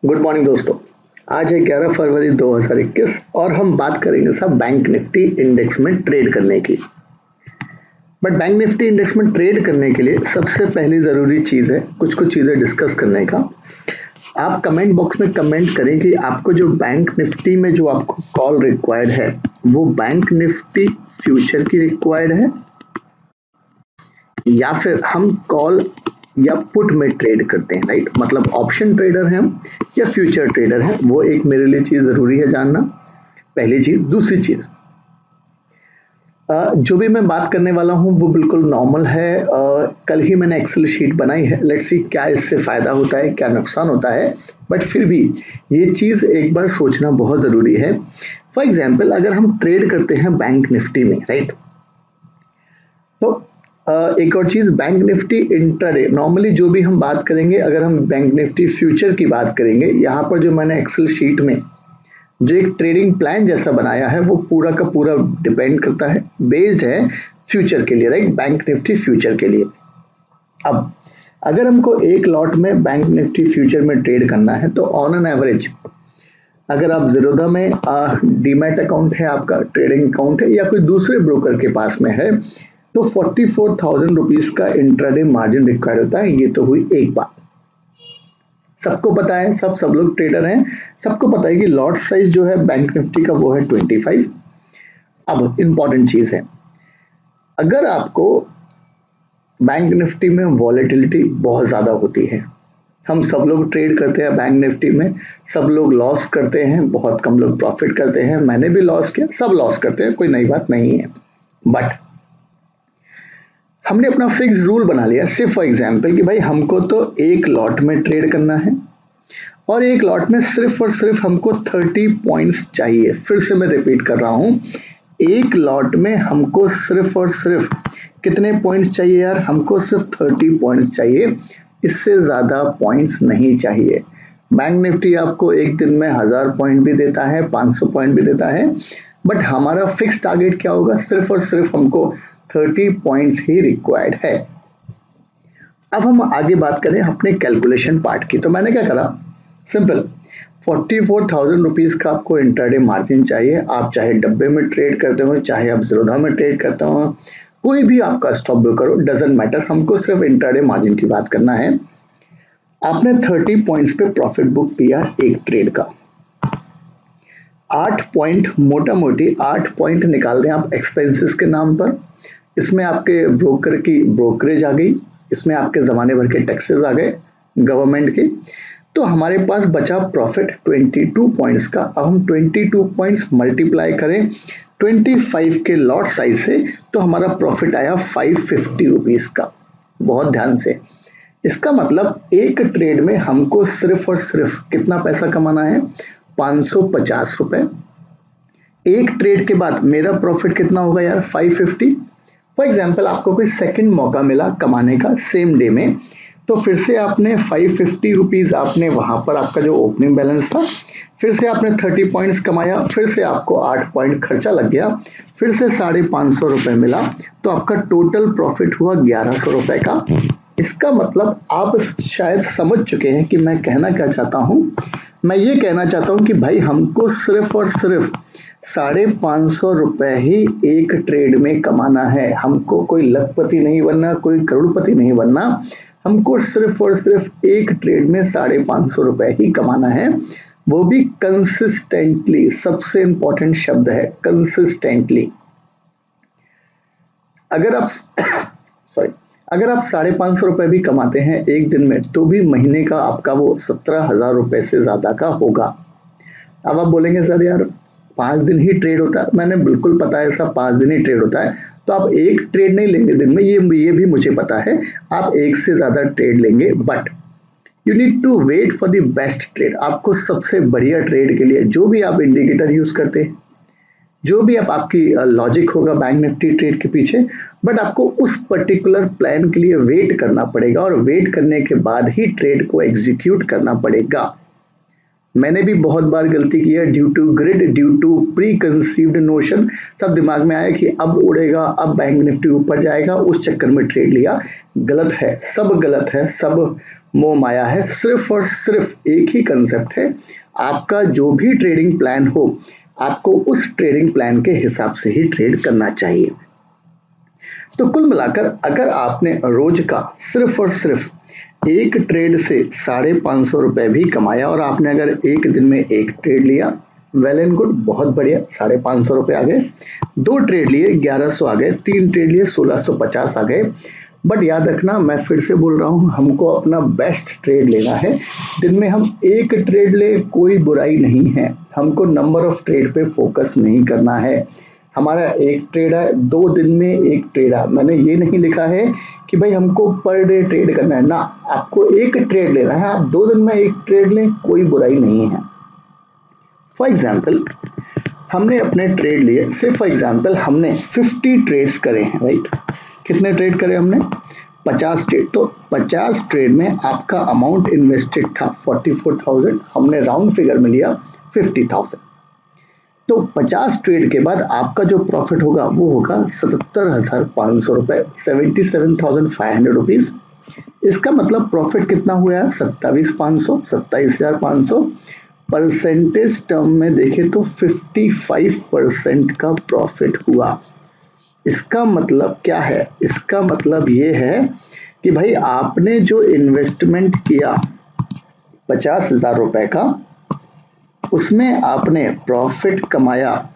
Good morning दोस्तों। आज है 11 फरवरी 2021 और हम बात करेंगे सब बैंक निफ्टी इंडेक्स में ट्रेड करने की। बट बैंक निफ्टी इंडेक्स में ट्रेड करने के लिए सबसे पहली ज़रूरी चीज़ है कुछ चीज़ें डिस्कस करने का। आप कमेंट बॉक्स में कमेंट करें कि आपको जो बैंक निफ्टी में जो आपको कॉल रिक्वायर्ड है वो बैंक निफ्टी फ्यूचर की रिक्वायर्ड है या फिर हम कॉल या पुट में ट्रेड करते हैं, राइट। मतलब ऑप्शन ट्रेडर हैं हम या फ्यूचर ट्रेडर हैं, वो एक मेरे लिए चीज़ ज़रूरी है जानना, पहली चीज़। दूसरी चीज़, जो भी मैं बात करने वाला हूँ वो बिल्कुल नॉर्मल है। कल ही मैंने एक्सेल शीट बनाई है, लेट्स सी क्या इससे फ़ायदा होता है, क्या नुकसान होता है। बट फिर भी ये चीज़ एक बार सोचना बहुत ज़रूरी है। फॉर एग्जाम्पल, अगर हम ट्रेड करते हैं बैंक निफ्टी में, राइट, तो एक और चीज़, बैंक निफ्टी इंट्राडे, नॉर्मली जो भी हम बात करेंगे, अगर हम बैंक निफ्टी फ्यूचर की बात करेंगे, यहाँ पर जो मैंने एक्सेल शीट में जो एक ट्रेडिंग प्लान जैसा बनाया है वो पूरा का पूरा डिपेंड करता है, बेस्ड है फ्यूचर के लिए, राइट, बैंक निफ्टी फ्यूचर के लिए। अब अगर हमको एक लॉट में बैंक निफ्टी फ्यूचर में ट्रेड करना है तो ऑन एन एवरेज, अगर आप ज़ीरोधा में डीमैट अकाउंट है, आपका ट्रेडिंग अकाउंट है या कोई दूसरे ब्रोकर के पास में है, तो 44,000 रुपीज़ का इंट्राडे मार्जिन रिक्वायर्ड होता है। ये तो हुई एक बात, सबको पता है, सब लोग ट्रेडर हैं, सबको पता है कि लॉट साइज जो है बैंक निफ्टी का वो है 25। अब इंपॉर्टेंट चीज़ है, अगर आपको बैंक निफ्टी में वॉलेटिलिटी बहुत ज़्यादा होती है, हम सब लोग ट्रेड करते हैं बैंक निफ्टी में, सब लोग लॉस करते हैं, बहुत कम लोग प्रॉफिट करते हैं, मैंने भी लॉस किया, सब लॉस करते हैं, कोई नई बात नहीं है। बट हमने अपना फिक्स रूल बना लिया, सिर्फ फॉर एग्जांपल, कि भाई हमको तो एक लॉट में ट्रेड करना है और एक लॉट में सिर्फ और सिर्फ हमको 30 पॉइंट्स चाहिए। फिर से मैं रिपीट कर रहा हूं, एक लॉट में हमको सिर्फ और सिर्फ कितने पॉइंट्स चाहिए यार? हमको सिर्फ 30 पॉइंट्स चाहिए, इससे ज़्यादा पॉइंट्स नहीं चाहिए। बैंक निफ्टी आपको एक दिन में 1000 पॉइंट भी देता है, 500 पॉइंट भी देता है, बट हमारा फिक्स टारगेट क्या होगा? सिर्फ और सिर्फ हमको 30 पॉइंट्स ही रिक्वायर्ड है। अब हम आगे बात करें अपने कैलकुलेशन पार्ट की। तो मैंने क्या करा, सिंपल, 44,000 रुपीज़ का आपको इंट्राडे मार्जिन चाहिए। आप चाहे डब्बे में ट्रेड करते हो, चाहे आप ज़ीरोधा में ट्रेड करते हो, कोई भी आपका स्टॉप ब्रोकर हो, डजेंट मैटर, हमको सिर्फ इंट्राडे मार्जिन की बात करना है। आपने 30 पॉइंट्स पे प्रॉफिट बुक किया एक ट्रेड का, 8 पॉइंट, मोटा मोटी 8 पॉइंट निकाल दें आप एक्सपेंसेस के नाम पर। इसमें आपके ब्रोकर की ब्रोकरेज आ गई, इसमें आपके ज़माने भर के टैक्सेस आ गए गवर्नमेंट के, तो हमारे पास बचा प्रॉफिट 22 पॉइंट्स का। अब हम 22 पॉइंट्स मल्टीप्लाई करें 25 के लॉट साइज से, तो हमारा प्रॉफिट आया 550 रुपीज़ का। बहुत ध्यान से, इसका मतलब एक ट्रेड में हमको सिर्फ और सिर्फ कितना पैसा कमाना है? 550 रुपए। एक ट्रेड के बाद मेरा प्रॉफिट कितना होगा यार? 550। फॉर एग्जाम्पल, आपको कोई सेकंड मौका मिला कमाने का सेम डे में, तो फिर से आपने 550 रुपीज़, आपने वहाँ पर आपका जो ओपनिंग बैलेंस था, फिर से आपने 30 पॉइंट्स कमाया, फिर से आपको 8 पॉइंट खर्चा लग गया, फिर से 550 रुपये मिला, तो आपका टोटल प्रॉफिट हुआ 1100 रुपये का। इसका मतलब आप शायद समझ चुके हैं कि मैं कहना क्या चाहता हूँ। मैं ये कहना चाहता हूँ कि भाई हमको सिर्फ और सिर्फ 550 रुपये ही एक ट्रेड में कमाना है। हमको कोई लखपति नहीं बनना, कोई करोड़पति नहीं बनना, हमको सिर्फ और सिर्फ एक ट्रेड में 550 रुपये ही कमाना है, वो भी कंसिस्टेंटली। सबसे इंपॉर्टेंट शब्द है कंसिस्टेंटली। अगर आप अगर आप 550 रुपये भी कमाते हैं एक दिन में, तो भी महीने का आपका वो 17,000 रुपये से ज़्यादा का होगा। अब आप बोलेंगे सर यार 5 दिन ही ट्रेड होता है, मैंने बिल्कुल पता है सब 5 दिन ही ट्रेड होता है, तो आप एक ट्रेड नहीं लेंगे दिन में, ये भी मुझे पता है, आप एक से ज़्यादा ट्रेड लेंगे, but you need to wait for the best trade. आपको सबसे बढ़िया ट्रेड के लिए जो भी आप इंडिकेटर यूज़ करते हैं, जो भी आपकी लॉजिक होगा बैंक निफ्टी ट्रेड के पीछे, बट आपको उस पर्टिकुलर प्लान के लिए वेट करना पड़ेगा, और वेट करने के बाद ही ट्रेड को एग्जीक्यूट करना पड़ेगा। मैंने भी बहुत बार गलती की है, due to greed, due to preconceived notion, सब दिमाग में आया कि अब उड़ेगा, अब बैंक निफ्टी ऊपर जाएगा, उस चक्कर में ट्रेड लिया। गलत है, सब गलत है, सब मोह माया है, सिर्फ और सिर्फ एक ही कंसेप्ट है, आपका जो भी ट्रेडिंग प्लान हो आपको उस ट्रेडिंग प्लान के हिसाब से ही ट्रेड करना चाहिए। तो कुल मिलाकर अगर आपने रोज का सिर्फ और सिर्फ एक ट्रेड से 550 रुपए भी कमाया और आपने अगर एक दिन में एक ट्रेड लिया, वेल एंड गुड, बहुत बढ़िया, 550 रुपए आ गए। 2 ट्रेड लिए 1100 आ गए, 3 ट्रेड लिए 1650 आ गए। बट याद रखना, मैं फिर से बोल रहा हूं, हमको अपना बेस्ट ट्रेड लेना है। दिन में हम एक ट्रेड ले, कोई बुराई नहीं है, हमको नंबर ऑफ ट्रेड पे फोकस नहीं करना है। हमारा एक ट्रेड है, 2 दिन में एक ट्रेड है, मैंने ये नहीं लिखा है कि भाई हमको पर डे ट्रेड करना है ना, आपको एक ट्रेड लेना है। आप 2 दिन में एक ट्रेड लें, कोई बुराई नहीं है। फॉर एग्जाम्पल हमने अपने ट्रेड लिए, सिर्फ फॉर एग्जाम्पल हमने 50 ट्रेड्स करे हैं, राइट। कितने ट्रेड करे हमने? 50 ट्रेड। तो 50 ट्रेड में आपका अमाउंट इन्वेस्टेड था 44,000, हमने राउंड फिगर में लिया 50,000। तो 50 ट्रेड के बाद आपका जो प्रॉफिट होगा वो होगा 77,500 रुपए, 77,500 रुपीज। इसका मतलब प्रॉफिट कितना हुआ है? 27,500 परसेंटेज टर्म में देखें तो 55% का प्रॉफिट हुआ। इसका मतलब क्या है? इसका मतलब ये है कि भाई आपने जो इन्वेस्टमेंट किया 50,000 रुपए का, उसमें आपने प्रॉफिट कमाया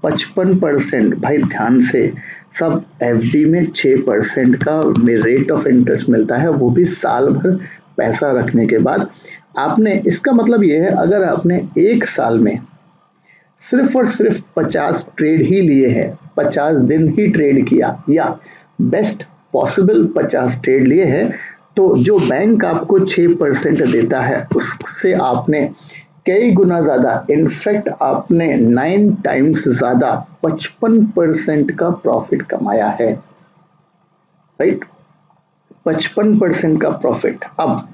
55%। भाई ध्यान से, सब एफडी में 6% का रेट ऑफ इंटरेस्ट मिलता है, वो भी साल भर पैसा रखने के बाद आपने। इसका मतलब ये है, अगर आपने एक साल में सिर्फ और सिर्फ 50 ट्रेड ही लिए हैं, 50 दिन ही ट्रेड किया, या बेस्ट पॉसिबल 50 ट्रेड लिए हैं, तो जो बैंक आपको 6% देता है उससे आपने कई गुना ज्यादा, इनफैक्ट आपने 9 टाइम्स ज्यादा 55% का प्रॉफिट कमाया है, राइट। 55% का प्रॉफिट। अब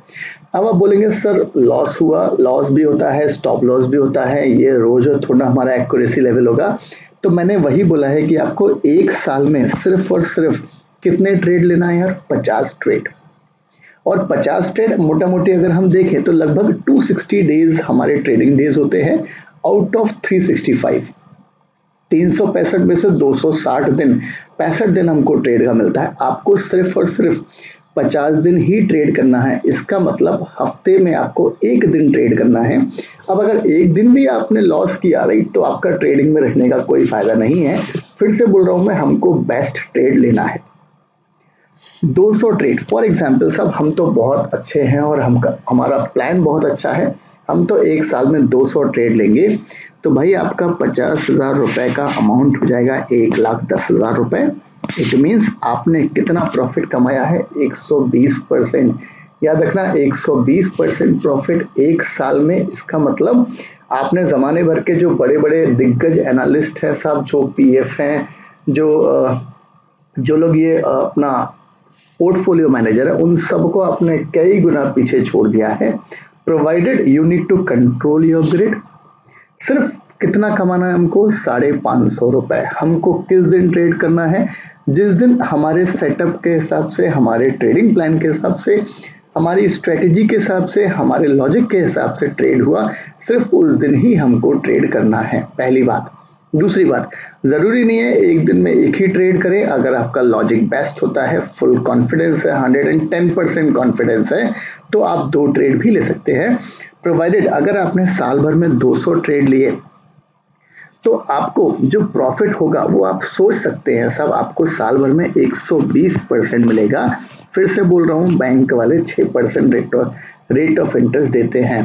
आप बोलेंगे सर लॉस हुआ, लॉस भी होता है, स्टॉप लॉस भी होता है, ये रोज थोड़ा हमारा एक्यूरेसी लेवल होगा। तो मैंने वही बोला है कि आपको एक साल में सिर्फ और सिर्फ कितने ट्रेड लेना है यार? 50 ट्रेड। और 50 ट्रेड मोटा मोटी अगर हम देखें तो लगभग 260 डेज हमारे ट्रेडिंग डेज होते हैं आउट ऑफ 365। 365 में से 260 दिन, 65 दिन हमको ट्रेड का मिलता है। आपको सिर्फ और सिर्फ 50 दिन ही ट्रेड करना है। इसका मतलब हफ्ते में आपको एक दिन ट्रेड करना है। अब अगर एक दिन भी आपने लॉस किया, राइट, तो आपका ट्रेडिंग में रहने का कोई फायदा नहीं है। फिर से बोल रहा हूं मैं, हमको बेस्ट ट्रेड लेना है। 200 ट्रेड फॉर एग्जाम्पल, सब हम तो बहुत अच्छे हैं और हमारा प्लान बहुत अच्छा है, हम तो एक साल में 200 ट्रेड लेंगे। तो भाई आपका 50,000 रुपए का अमाउंट हो जाएगा 1,10,000 रुपए। इट मीन्स आपने कितना प्रॉफिट कमाया है? 120%। याद रखना, 120% प्रॉफिट एक साल में। इसका मतलब आपने जमाने भर के जो बड़े बड़े दिग्गज एनालिस्ट हैं, सब जो पीएफ हैं, जो लोग ये अपना पोर्टफोलियो मैनेजर है, उन सबको आपने कई गुना पीछे छोड़ दिया है। Provided you need to control your greed. सिर्फ कितना कमाना है हमको? 550 रुपए। हमको किस दिन ट्रेड करना है? जिस दिन हमारे सेटअप के हिसाब से, हमारे ट्रेडिंग प्लान के हिसाब से, हमारी स्ट्रेटेजी के हिसाब से, हमारे लॉजिक के हिसाब से ट्रेड हुआ, सिर्फ उस दिन ही हमको ट्रेड करना है, पहली बात। दूसरी बात, जरूरी नहीं है एक दिन में एक ही ट्रेड करें। अगर आपका लॉजिक बेस्ट होता है, फुल कॉन्फिडेंस है, 110% कॉन्फिडेंस है, तो आप 2 ट्रेड भी ले सकते हैं। प्रोवाइडेड अगर आपने साल भर में 200 ट्रेड लिए, तो आपको जो प्रॉफिट होगा वो आप सोच सकते हैं, सब आपको साल भर में 120% मिलेगा। फिर से बोल रहा हूं, बैंक वाले 6% रेट ऑफ इंटरेस्ट देते हैं।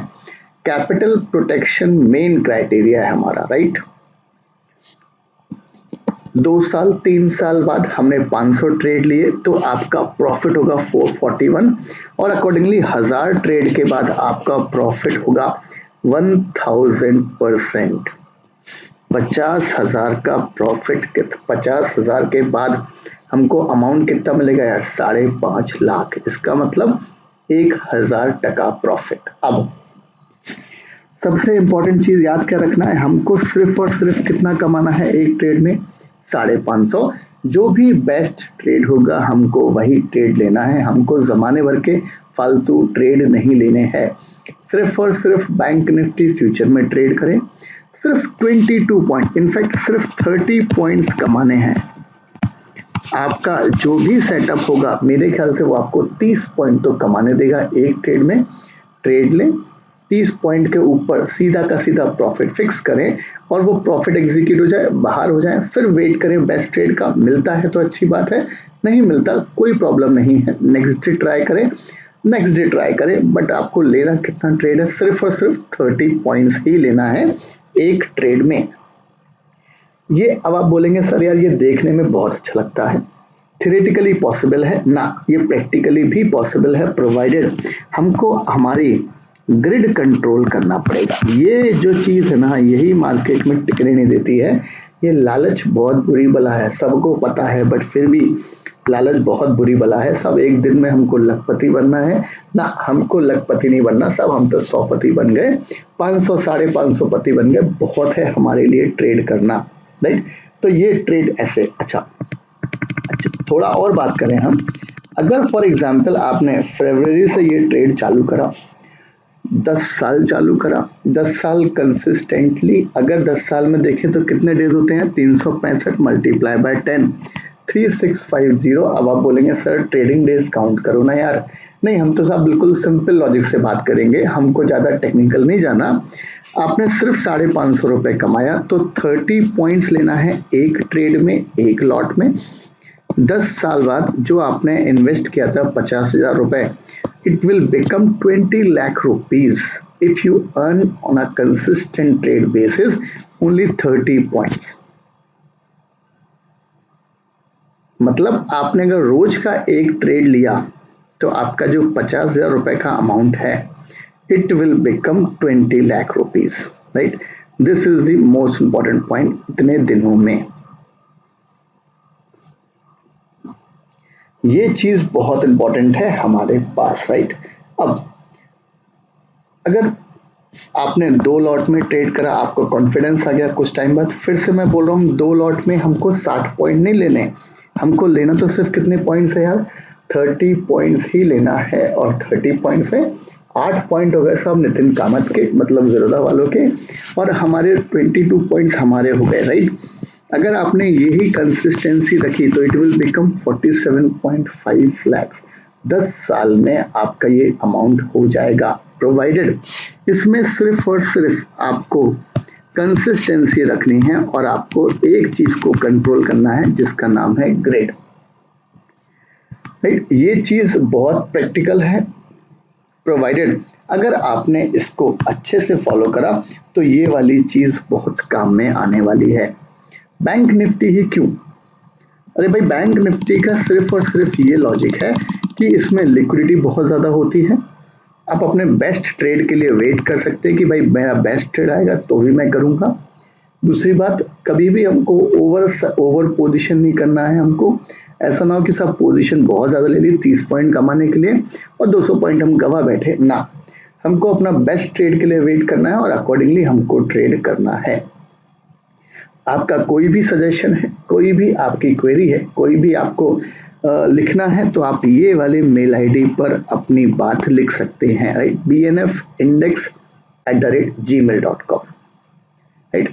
कैपिटल प्रोटेक्शन मेन क्राइटेरिया है हमारा, राइट। 2 साल 3 साल बाद हमने 500 ट्रेड लिए, तो आपका प्रॉफिट होगा 441, और अकॉर्डिंगली 1000 ट्रेड के बाद आपका प्रॉफिट होगा 1000%। 50,000 का प्रॉफिट, 50,000 के बाद हमको अमाउंट कितना मिलेगा यार? 5.5 लाख। इसका मतलब 1,000 प्रॉफिट। अब सबसे इंपॉर्टेंट चीज याद क्या रखना है, हमको सिर्फ और सिर्फ कितना कमाना है एक ट्रेड में? 550। जो भी बेस्ट ट्रेड होगा हमको वही ट्रेड लेना है, हमको ज़माने भर के फालतू ट्रेड नहीं लेने हैं। सिर्फ और सिर्फ बैंक निफ्टी फ्यूचर में ट्रेड करें, सिर्फ 22 पॉइंट, इनफैक्ट सिर्फ 30 पॉइंट्स कमाने हैं। आपका जो भी सेटअप होगा मेरे ख्याल से वो आपको 30 पॉइंट तो कमाने देगा एक ट्रेड में। ट्रेड लें, 30 पॉइंट के ऊपर सीधा का सीधा प्रॉफिट फिक्स करें और वो प्रॉफिट एग्जीक्यूट हो जाए, बाहर हो जाए, फिर वेट करें बेस्ट ट्रेड का। मिलता है तो अच्छी बात है, नहीं मिलता कोई प्रॉब्लम नहीं है, नेक्स्ट डे ट्राई करें, नेक्स्ट डे ट्राई करें। बट आपको लेना कितना ट्रेड है, सिर्फ और सिर्फ 30 पॉइंट्स ही लेना है एक ट्रेड में। ये अब आप बोलेंगे सर यार ये देखने में बहुत अच्छा लगता है, थियोरेटिकली पॉसिबल है ना? ये प्रैक्टिकली भी पॉसिबल है, प्रोवाइडेड हमको हमारी ग्रिड कंट्रोल करना पड़ेगा। ये जो चीज़ है ना, यही मार्केट में टिकने नहीं देती है। ये लालच बहुत बुरी बला है, सबको पता है, बट फिर भी लालच बहुत बुरी बला है। सब एक दिन में हमको लखपति बनना है ना, हमको लखपति नहीं बनना, सब हम तो 100 पति बन गए, 500 550 पति बन गए, बहुत है हमारे लिए ट्रेड करना, राइट? तो ये ट्रेड ऐसे। अच्छा थोड़ा और बात करें हम, अगर फॉर एग्जांपल आपने फरवरी से ये ट्रेड चालू करा, 10 साल चालू करा, 10 साल कंसिस्टेंटली, अगर 10 साल में देखें तो कितने डेज होते हैं, 365 मल्टीप्लाई बाय 10, 3650। अब आप बोलेंगे सर ट्रेडिंग डेज काउंट करो ना यार। नहीं, हम तो साहब बिल्कुल सिंपल लॉजिक से बात करेंगे, हमको ज़्यादा टेक्निकल नहीं जाना। आपने सिर्फ 550 रुपये कमाया तो 30 पॉइंट्स लेना है एक ट्रेड में, एक लॉट में। 10 साल बाद जो आपने इन्वेस्ट किया था 50,000 रुपये, it will become 20 lakh rupees if you earn on a consistent trade basis only 30 points। मतलब आपने अगर रोज का एक ट्रेड लिया तो आपका जो 50,000 रुपए का अमाउंट है, it will become 20 lakh rupees, right? This is the most important point इतने दिनों में। ये चीज बहुत इंपॉर्टेंट है हमारे पास, राइट? अब अगर आपने 2 लॉट में ट्रेड करा, आपको कॉन्फिडेंस आ गया, कुछ टाइम बाद फिर से मैं बोल रहा हूँ 2 लॉट में हमको 60 पॉइंट नहीं लेने, हमको लेना तो सिर्फ कितने पॉइंट्स है यार, 30 पॉइंट्स ही लेना है। और 30 पॉइंट्स है, 8 पॉइंट हो गए सब नितिन कामत के, मतलब ज़ीरोधा वालों के, और हमारे 22 पॉइंट्स हमारे हो गए, राइट? अगर आपने यही कंसिस्टेंसी रखी तो इट विल बिकम 47.5 lakhs। 10 साल में आपका ये अमाउंट हो जाएगा, प्रोवाइडेड इसमें सिर्फ और सिर्फ आपको कंसिस्टेंसी रखनी है और आपको एक चीज को कंट्रोल करना है जिसका नाम है ग्रेड, राइट? ये चीज बहुत प्रैक्टिकल है, प्रोवाइडेड अगर आपने इसको अच्छे से फॉलो करा तो ये वाली चीज बहुत काम में आने वाली है। बैंक निफ्टी ही क्यों? अरे भाई बैंक निफ्टी का सिर्फ और सिर्फ ये लॉजिक है कि इसमें लिक्विडिटी बहुत ज़्यादा होती है। आप अपने बेस्ट ट्रेड के लिए वेट कर सकते हैं कि भाई मेरा बेस्ट ट्रेड आएगा तो भी मैं करूँगा। दूसरी बात, कभी भी हमको ओवर पोजीशन नहीं करना है। हमको ऐसा ना हो कि सब पोजीशन बहुत ज़्यादा ले ली 30 पॉइंट कमाने के लिए और 200 पॉइंट हम गवा बैठे ना। हमको अपना बेस्ट ट्रेड के लिए वेट करना है और अकॉर्डिंगली हमको ट्रेड करना है। आपका कोई भी सजेशन है, कोई भी आपकी क्वेरी है, कोई भी आपको लिखना है तो आप ये वाले मेल आईडी पर अपनी बात लिख सकते हैं, राइट? bnfindex@gmail.com, right?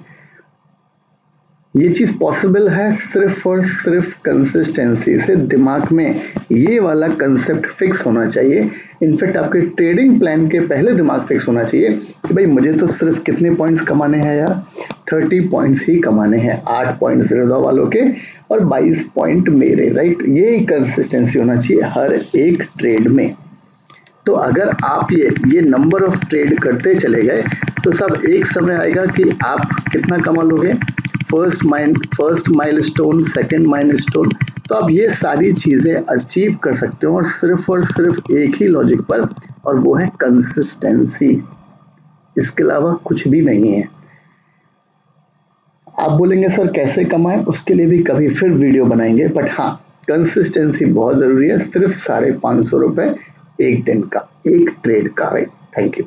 ये चीज़ पॉसिबल है सिर्फ और सिर्फ कंसिस्टेंसी से। दिमाग में ये वाला कंसेप्ट फिक्स होना चाहिए। इनफैक्ट आपके ट्रेडिंग प्लान के पहले दिमाग फिक्स होना चाहिए कि भाई मुझे तो सिर्फ कितने पॉइंट्स कमाने हैं यार, 30 पॉइंट्स ही कमाने हैं, 8 पॉइंट ज़ीरोधा वालों के और 22 पॉइंट मेरे, राइट? ये कंसिस्टेंसी होना चाहिए हर एक ट्रेड में। तो अगर आप ये नंबर ऑफ ट्रेड करते चले गए तो सब एक समय आएगा कि आप कितना कमा लोगे, फर्स्ट माइलस्टोन, सेकंड माइलस्टोन, तो आप ये सारी चीज़ें अचीव कर सकते हो और सिर्फ एक ही लॉजिक पर, और वो है कंसिस्टेंसी। इसके अलावा कुछ भी नहीं है। आप बोलेंगे सर कैसे कमाएं, उसके लिए भी कभी फिर वीडियो बनाएंगे, बट हाँ कंसिस्टेंसी बहुत ज़रूरी है। सिर्फ 550 रुपये एक दिन का, एक ट्रेड का, राइट? Thank you.